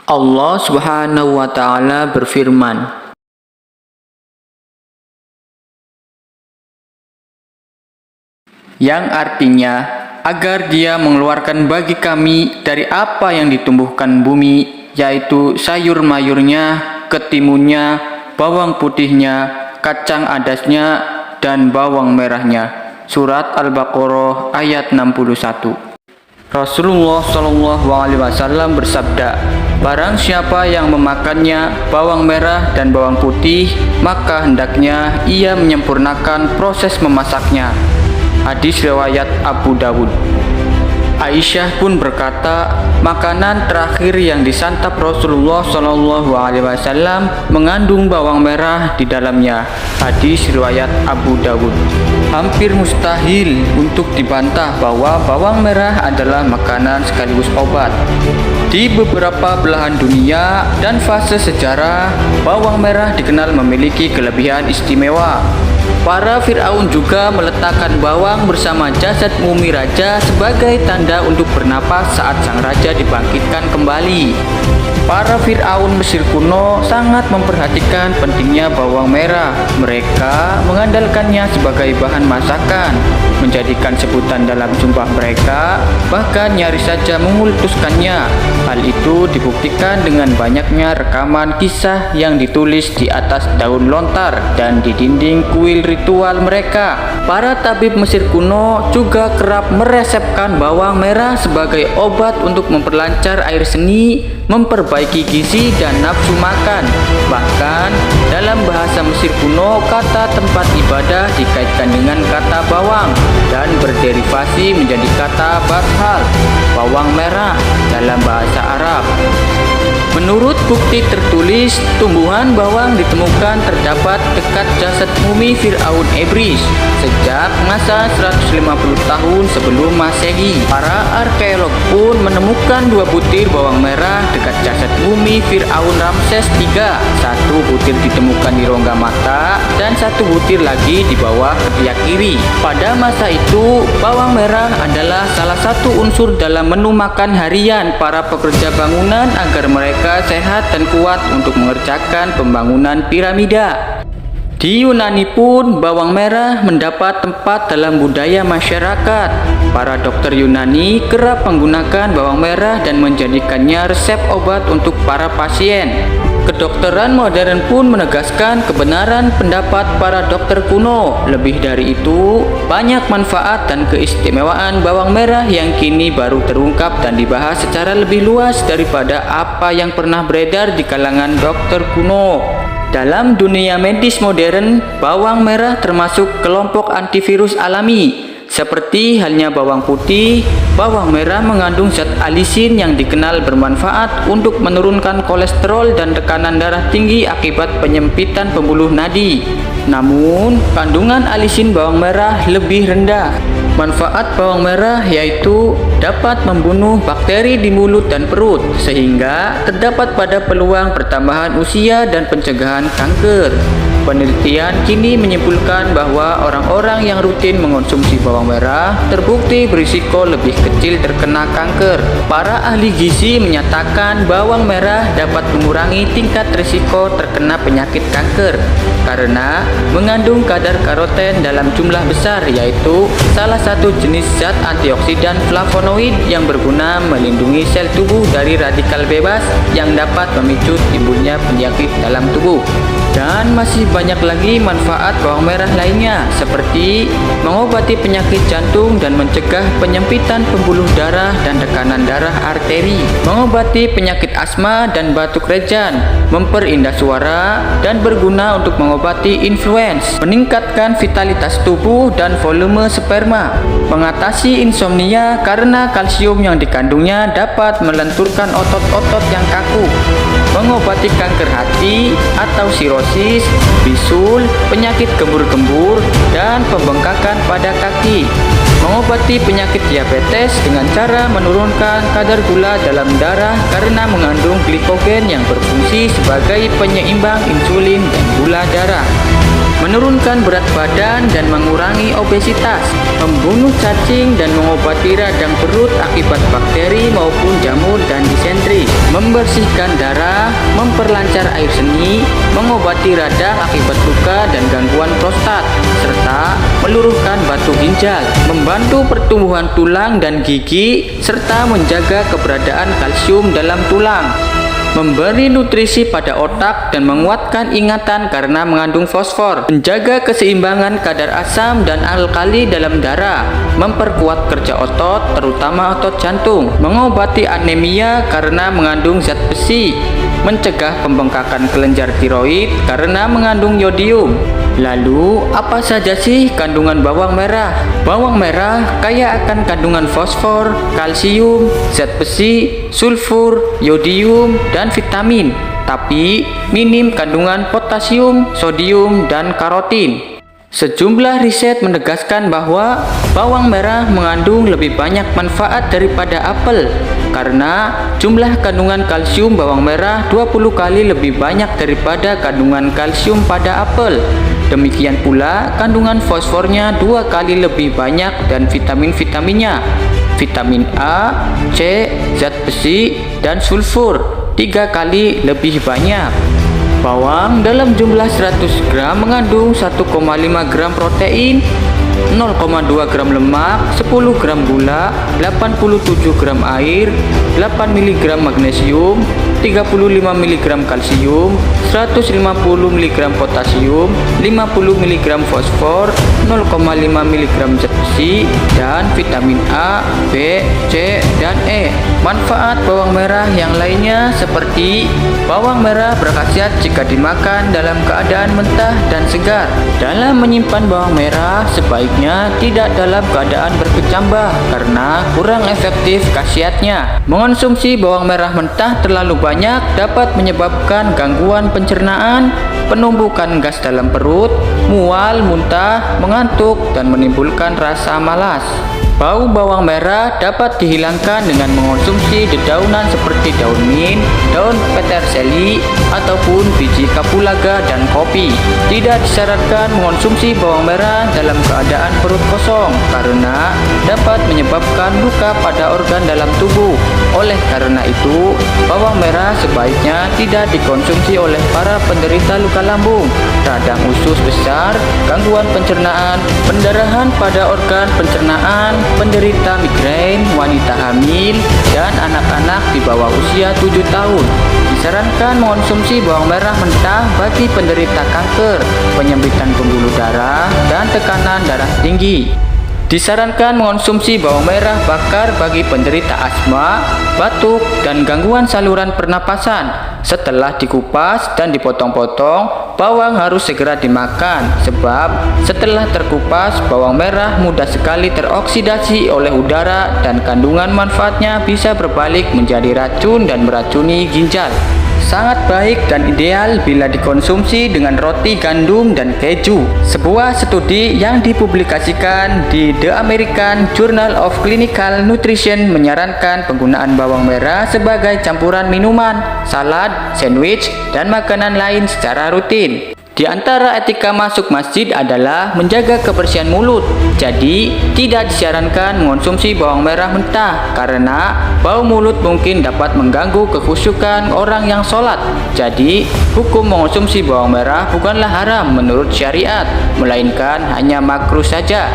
Allah Subhanahu wa Ta'ala berfirman, yang artinya agar Dia mengeluarkan bagi kami dari apa yang ditumbuhkan bumi, yaitu sayur mayurnya, ketimunnya, bawang putihnya, kacang adasnya, dan bawang merahnya. Surat Al-Baqarah ayat 61. Rasulullah SAW bersabda, barang siapa yang memakannya bawang merah dan bawang putih, maka hendaknya ia menyempurnakan proses memasaknya. Hadis riwayat Abu Dawud. Aisyah pun berkata, makanan terakhir yang disantap Rasulullah SAW mengandung bawang merah di dalamnya. Hadis riwayat Abu Dawud. Hampir mustahil untuk dibantah bahwa bawang merah adalah makanan sekaligus obat. Di beberapa belahan dunia dan fase sejarah, bawang merah dikenal memiliki kelebihan istimewa. Para Fir'aun juga meletakkan bawang bersama jasad mumi raja sebagai tanda untuk bernapas saat sang raja dibangkitkan kembali. Para Fir'aun Mesir kuno sangat memperhatikan pentingnya bawang merah. Mereka mengandalkannya sebagai bahan masakan, menjadikan sebutan dalam sumpah mereka, bahkan nyaris saja mengutuskannya. Hal itu dibuktikan dengan banyaknya rekaman kisah yang ditulis di atas daun lontar dan di dinding kuil ritual mereka. Para tabib Mesir kuno juga kerap meresepkan bawang merah sebagai obat untuk memperlancar air seni, memperbaiki gizi dan nafsu makan. Bahkan dalam bahasa Mesir kuno, kata tempat ibadah dikaitkan dengan kata bawang dan berderivasi menjadi kata bashal, bawang merah dalam bahasa Arab. Menurut bukti tertulis, tumbuhan bawang ditemukan terdapat dekat jasad mumi Fir'aun Ebris sejak masa 150 tahun sebelum Masehi. Para arkeolog pun menemukan 2 butir bawang merah dekat jasad mumi Fir'aun Ramses III. 1 butir ditemukan di rongga mata dan 1 butir lagi di bawah ketiak kiri. Pada masa itu, bawang merah adalah salah satu unsur dalam menu makan harian para pekerja bangunan agar mereka sehat dan kuat untuk mengerjakan pembangunan piramida. Di Yunani pun bawang merah mendapat tempat dalam budaya masyarakat. Para dokter Yunani kerap menggunakan bawang merah dan menjadikannya resep obat untuk para pasien. Kedokteran modern pun menegaskan kebenaran pendapat para dokter kuno. Lebih dari itu, banyak manfaat dan keistimewaan bawang merah yang kini baru terungkap dan dibahas secara lebih luas daripada apa yang pernah beredar di kalangan dokter kuno. Dalam dunia medis modern, bawang merah termasuk kelompok antivirus alami. Seperti halnya bawang putih, bawang merah mengandung zat alisin yang dikenal bermanfaat untuk menurunkan kolesterol dan tekanan darah tinggi akibat penyempitan pembuluh nadi. Namun, kandungan alisin bawang merah lebih rendah. Manfaat bawang merah yaitu dapat membunuh bakteri di mulut dan perut, sehingga terdapat pada peluang pertambahan usia dan pencegahan kanker. Penelitian kini menyimpulkan bahwa orang-orang yang rutin mengonsumsi bawang merah terbukti berisiko lebih kecil terkena kanker. Para ahli gizi menyatakan bawang merah dapat mengurangi tingkat risiko terkena penyakit kanker karena mengandung kadar karoten dalam jumlah besar, yaitu salah satu jenis zat antioksidan flavonoid yang berguna melindungi sel tubuh dari radikal bebas yang dapat memicu timbulnya penyakit dalam tubuh. Dan masih banyak lagi manfaat bawang merah lainnya, seperti mengobati penyakit jantung dan mencegah penyempitan pembuluh darah dan tekanan darah arteri, mengobati penyakit asma dan batuk rejan, memperindah suara, dan berguna untuk mengobati influenza, meningkatkan vitalitas tubuh dan volume sperma, mengatasi insomnia karena kalsium yang dikandungnya dapat melenturkan otot-otot yang kaku, mengobati kanker hati atau sirosis, bisul, penyakit gembur-gembur, dan pembengkakan pada kaki, mengobati penyakit diabetes dengan cara menurunkan kadar gula dalam darah karena mengandung glikogen yang berfungsi sebagai penyeimbang insulin dan gula darah. menurunkan berat badan dan mengurangi obesitas, membunuh cacing dan mengobati radang perut akibat bakteri maupun jamur dan disentri, membersihkan darah, memperlancar air seni, mengobati radang akibat luka dan gangguan prostat, serta meluruhkan batu ginjal, membantu pertumbuhan tulang dan gigi, serta menjaga keberadaan kalsium dalam tulang, memberi nutrisi pada otak dan menguatkan ingatan karena mengandung fosfor, menjaga keseimbangan kadar asam dan alkali dalam darah, memperkuat kerja otot terutama otot jantung, mengobati anemia karena mengandung zat besi, mencegah pembengkakan kelenjar tiroid karena mengandung yodium. Lalu, apa saja sih kandungan bawang merah? Bawang merah kaya akan kandungan fosfor, kalsium, zat besi, sulfur, yodium, dan vitamin, tapi minim kandungan potasium, sodium, dan karotin. Sejumlah riset menegaskan bahwa bawang merah mengandung lebih banyak manfaat daripada apel karena jumlah kandungan kalsium bawang merah 20 kali lebih banyak daripada kandungan kalsium pada apel. Demikian pula kandungan fosfornya 2 kali lebih banyak dan vitamin-vitaminnya, vitamin A, C, zat besi, dan sulfur 3 kali lebih banyak. Bawang dalam jumlah 100 gram mengandung 1,5 gram protein, 0,2 gram lemak, 10 gram gula, 87 gram air, 8 mg magnesium, 35 mg kalsium, 150 mg potasium, 50 mg fosfor, 0,5 mg zat besi, dan vitamin A, B, C, dan E. Manfaat bawang merah yang lainnya seperti bawang merah berkhasiat jika dimakan dalam keadaan mentah dan segar. Dalam menyimpan bawang merah, sebaiknya tidak dalam keadaan berkecambah karena kurang efektif khasiatnya. Mengonsumsi bawang merah mentah terlalu banyak dapat menyebabkan gangguan pencernaan, penumbukan gas dalam perut, mual, muntah, mengantuk, dan menimbulkan rasa malas. Bau bawang merah dapat dihilangkan dengan mengonsumsi dedaunan seperti daun mint, daun peterseli, ataupun biji kapulaga dan kopi. Tidak disarankan mengonsumsi bawang merah dalam keadaan perut kosong karena dapat menyebabkan luka pada organ dalam tubuh. Oleh karena itu, bawang merah sebaiknya tidak dikonsumsi oleh para penderita luka lambung, radang usus besar, gangguan pencernaan, pendarahan pada organ pencernaan, penderita migrain, wanita hamil, dan anak-anak di bawah usia 7 tahun. Disarankan mengonsumsi bawang merah mentah bagi penderita kanker, penyempitan pembuluh darah, dan tekanan darah tinggi. Disarankan mengonsumsi bawang merah bakar bagi penderita asma, batuk, dan gangguan saluran pernapasan. Setelah dikupas dan dipotong-potong, bawang harus segera dimakan sebab setelah terkupas, bawang merah mudah sekali teroksidasi oleh udara dan kandungan manfaatnya bisa berbalik menjadi racun dan meracuni ginjal. Sangat baik dan ideal bila dikonsumsi dengan roti gandum dan keju. Sebuah studi yang dipublikasikan di The American Journal of Clinical Nutrition menyarankan penggunaan bawang merah sebagai campuran minuman, salad, sandwich, dan makanan lain secara rutin. Di antara etika masuk masjid adalah menjaga kebersihan mulut. Jadi, tidak disarankan mengonsumsi bawang merah mentah karena bau mulut mungkin dapat mengganggu kekhusyukan orang yang sholat. Jadi, hukum mengonsumsi bawang merah bukanlah haram menurut syariat, melainkan hanya makruh saja.